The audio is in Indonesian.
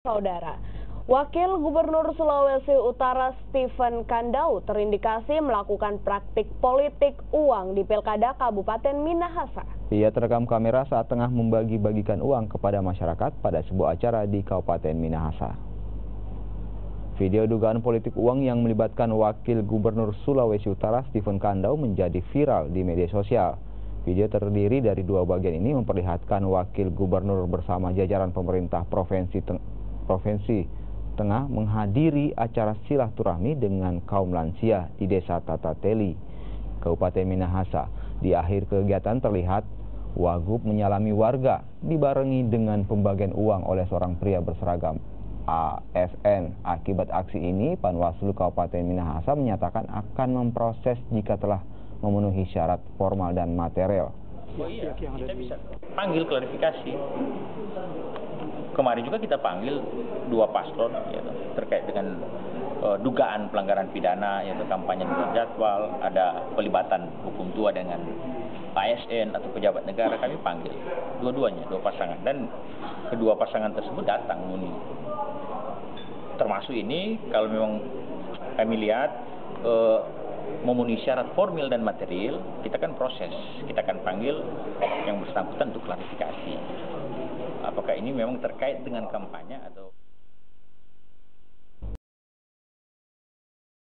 Saudara, Wakil Gubernur Sulawesi Utara Stephen Kandau terindikasi melakukan praktik politik uang di Pilkada Kabupaten Minahasa. Ia terekam kamera saat tengah membagi-bagikan uang kepada masyarakat pada sebuah acara di Kabupaten Minahasa. Video dugaan politik uang yang melibatkan Wakil Gubernur Sulawesi Utara Stephen Kandau menjadi viral di media sosial. Video terdiri dari dua bagian ini memperlihatkan Wakil Gubernur bersama jajaran pemerintah Provinsi Tengah menghadiri acara silaturahmi dengan kaum lansia di Desa Tatateli, Kabupaten Minahasa. Di akhir kegiatan terlihat Wagub menyalami warga dibarengi dengan pembagian uang oleh seorang pria berseragam ASN. Akibat aksi ini, Panwaslu Kabupaten Minahasa menyatakan akan memproses jika telah memenuhi syarat formal dan material. Oh iya, kita bisa panggil klarifikasi. Kemarin juga kita panggil dua paslon ya, terkait dengan dugaan pelanggaran pidana, yaitu kampanye di luar jadwal, ada pelibatan hukum tua dengan ASN atau pejabat negara. Kami panggil dua-duanya, dua pasangan, dan kedua pasangan tersebut datang muni. Termasuk ini kalau memang kami lihat memenuhi syarat formil dan material, kita akan proses, kita akan panggil yang bersangkutan untuk klarifikasi. Apakah ini memang terkait dengan kampanye atau